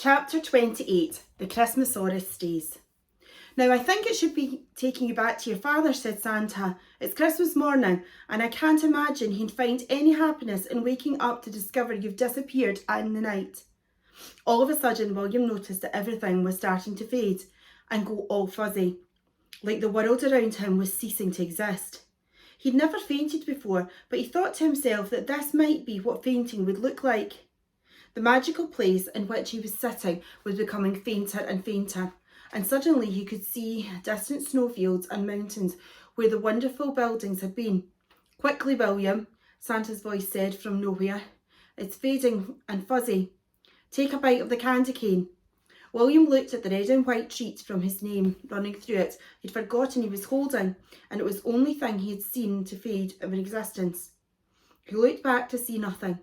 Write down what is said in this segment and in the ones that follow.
Chapter 28, The Christmasaurus Stays. Now, I think it should be taking you back to your father, said Santa. It's Christmas morning, and I can't imagine he'd find any happiness in waking up to discover you've disappeared in the night. All of a sudden, William noticed that everything was starting to fade and go all fuzzy, like the world around him was ceasing to exist. He'd never fainted before, but he thought to himself that this might be what fainting would look like. The magical place in which he was sitting was becoming fainter and fainter, and suddenly he could see distant snowfields and mountains where the wonderful buildings had been. Quickly, William, Santa's voice said from nowhere. It's fading and fuzzy. Take a bite of the candy cane. William looked at the red and white treat from his name running through it. He'd forgotten he was holding, and it was the only thing he had seen to fade of existence. He looked back to see nothing.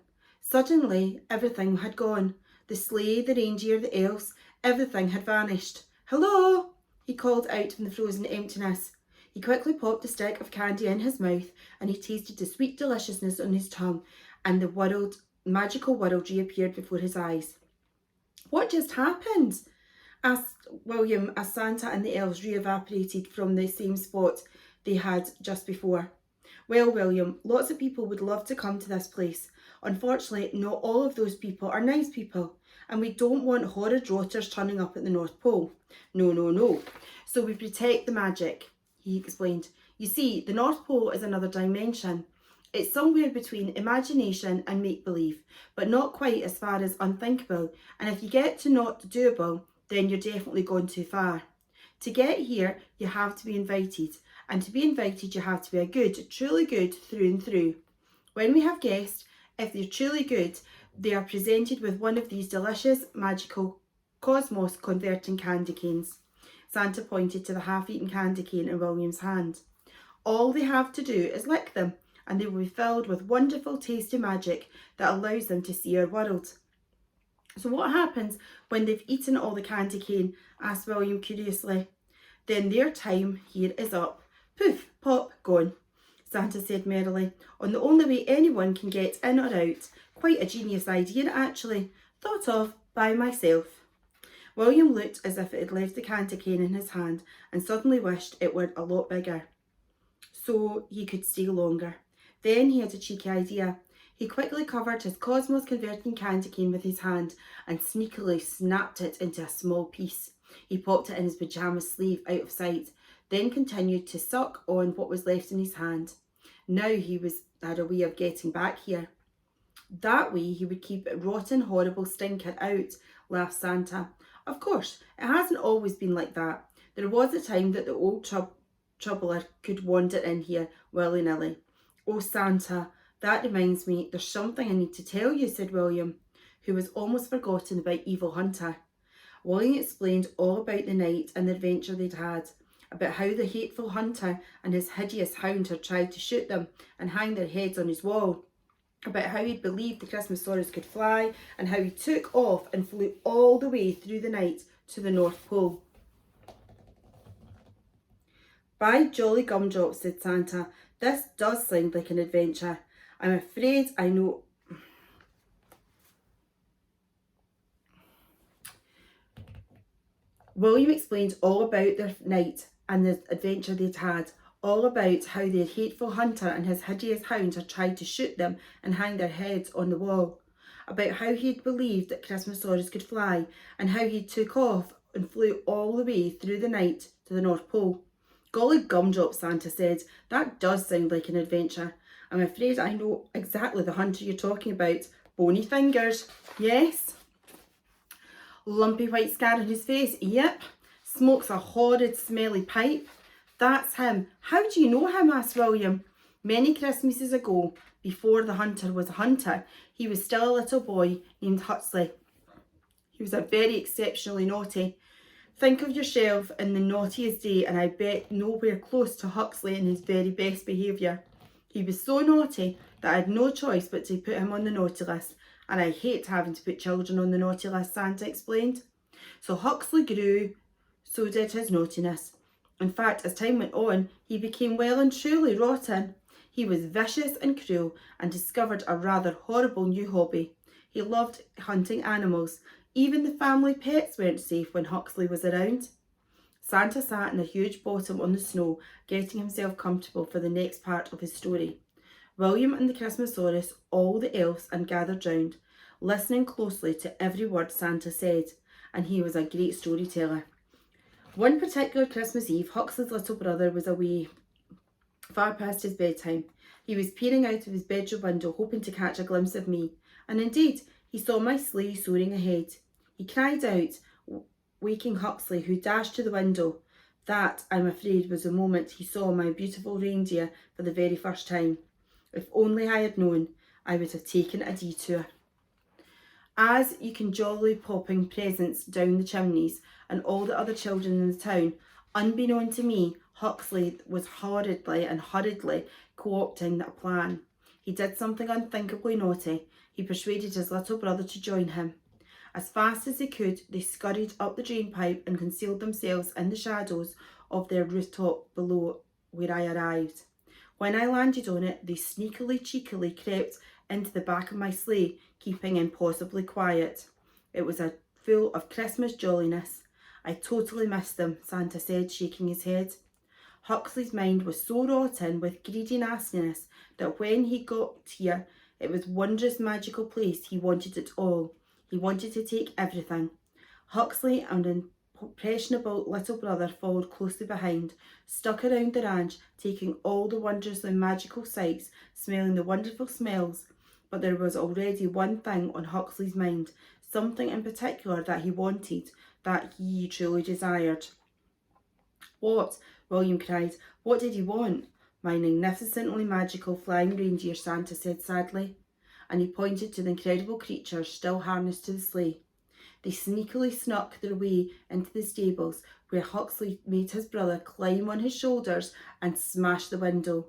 Suddenly, everything had gone. The sleigh, the reindeer, the elves, everything had vanished. Hello, he called out from the frozen emptiness. He quickly popped a stick of candy in his mouth, and he tasted the sweet deliciousness on his tongue, and the magical world reappeared before his eyes. What just happened? Asked William as Santa and the elves re-evaporated from the same spot they had just before. Well, William, lots of people would love to come to this place. Unfortunately, not all of those people are nice people, and we don't want horrid rotters turning up at the North Pole. No. So we protect the magic, he explained. You see, the North Pole is another dimension. It's somewhere between imagination and make-believe, but not quite as far as unthinkable, and if you get to not doable, then you're definitely gone too far. To get here, you have to be invited, and to be invited, you have to be a good, truly good through and through. When we have guests, if they're truly good, they are presented with one of these delicious, magical, cosmos-converting candy canes. Santa pointed to the half-eaten candy cane in William's hand. All they have to do is lick them, and they will be filled with wonderful, tasty magic that allows them to see our world. So what happens when they've eaten all the candy cane? Asked William curiously. Then their time here is up. Poof, pop, gone, Santa said merrily, on the only way anyone can get in or out. Quite a genius idea, actually. Thought of by myself. William looked as if it had left the candy cane in his hand and suddenly wished it were a lot bigger, so he could stay longer. Then he had a cheeky idea. He quickly covered his cosmos-converting candy cane with his hand and sneakily snapped it into a small piece. He popped it in his pyjama sleeve out of sight, then continued to suck on what was left in his hand. Now he had a way of getting back here. That way he would keep it rotten, horrible stinker out, laughed Santa. Of course, it hasn't always been like that. There was a time that the old troubler could wander in here willy-nilly. Oh, Santa, that reminds me, there's something I need to tell you, said William, who was almost forgotten about Evil Hunter. William explained all about the night and the adventure they'd had, about how the hateful hunter and his hideous hound had tried to shoot them and hang their heads on his wall, about how he'd believed the Christmasaurus could fly, and how he took off and flew all the way through the night to the North Pole. By jolly gumdrops, said Santa, this does sound like an adventure. I'm afraid I know... William explained all about their night and the adventure they'd had, all about how the hateful hunter and his hideous hound had tried to shoot them and hang their heads on the wall, about how he'd believed that Christmasaurus could fly, and how he took off and flew all the way through the night to the North Pole. Golly gumdrops, Santa said, that does sound like an adventure. I'm afraid I know exactly the hunter you're talking about. Bony fingers, yes. Lumpy white scar on his face, yep. Smokes a horrid smelly pipe. That's him. How do you know him? Asked William. Many Christmases ago, before the hunter was a hunter, he was still a little boy named Huxley. He was a very exceptionally naughty. Think of yourself in the naughtiest day, and I bet nowhere close to Huxley in his very best behaviour. He was so naughty that I had no choice but to put him on the naughty list, and I hate having to put children on the naughty list, Santa explained. So Huxley grew, so did his naughtiness. In fact, as time went on, he became well and truly rotten. He was vicious and cruel and discovered a rather horrible new hobby. He loved hunting animals, Even the family pets weren't safe when Huxley was around. Santa sat in a huge bottom on the snow, getting himself comfortable for the next part of his story. William and the Christmasaurus, all the elves, and gathered round, listening closely to every word Santa said, and he was a great storyteller. One particular Christmas Eve, Huxley's little brother was away far past his bedtime. He was peering out of his bedroom window, hoping to catch a glimpse of me, and indeed, he saw my sleigh soaring ahead. He cried out, waking Huxley, who dashed to the window. That, I'm afraid, was the moment he saw my beautiful reindeer for the very first time. If only I had known, I would have taken a detour. As you can jollily popping presents down the chimneys and all the other children in the town, unbeknown to me, Huxley was hurriedly co-opting a plan. He did something unthinkably naughty. He persuaded his little brother to join him. As fast as they could, they scurried up the drainpipe and concealed themselves in the shadows of their rooftop below where I arrived. When I landed on it, they cheekily crept into the back of my sleigh, keeping impossibly quiet. It was full of Christmas jolliness. I totally missed them, Santa said, shaking his head. Huxley's mind was so rotten with greedy nastiness that when he got here, it was wondrous magical place. He wanted it all. He wanted to take everything. Huxley and an impressionable little brother followed closely behind, stuck around the ranch, taking all the wondrously magical sights, smelling the wonderful smells. But there was already one thing on Huxley's mind, something in particular that he wanted, that he truly desired. What? William cried. What did he want? My magnificently magical flying reindeer, Santa said sadly, and he pointed to the incredible creatures still harnessed to the sleigh. They sneakily snuck their way into the stables, where Huxley made his brother climb on his shoulders and smash the window.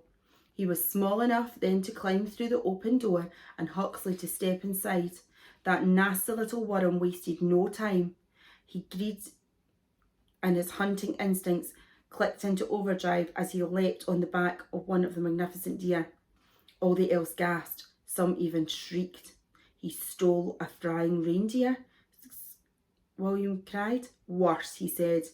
He was small enough then to climb through the open door and Huxley to step inside. That nasty little worm wasted no time. He greed and his hunting instincts clicked into overdrive as he leapt on the back of one of the magnificent deer. All the elves gasped. Some even shrieked. He stole a flying reindeer? William cried. Worse, he said.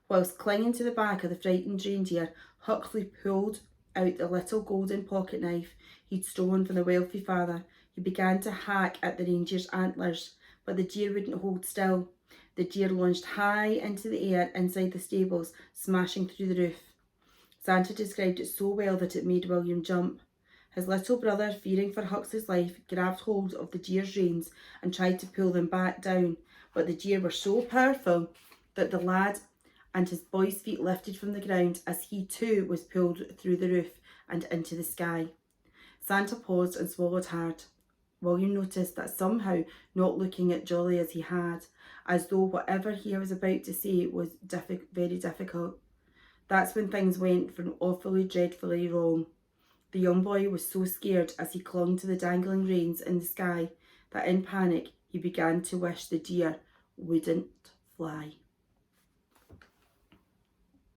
Whilst clinging to the back of the frightened reindeer, Huxley pulled out the little golden pocket knife he'd stolen from the wealthy father. He began to hack at the reindeer's antlers, but the deer wouldn't hold still. The deer launched high into the air inside the stables, smashing through the roof. Santa described it so well that it made William jump. His little brother, fearing for Huxley's life, grabbed hold of the deer's reins and tried to pull them back down, but the deer were so powerful that the lad and his boy's feet lifted from the ground as he too was pulled through the roof and into the sky. Santa paused and swallowed hard. William noticed that somehow not looking as jolly as he had, as though whatever he was about to say was very difficult. That's when things went from awfully dreadfully wrong. The young boy was so scared as he clung to the dangling reins in the sky that in panic he began to wish the deer wouldn't fly.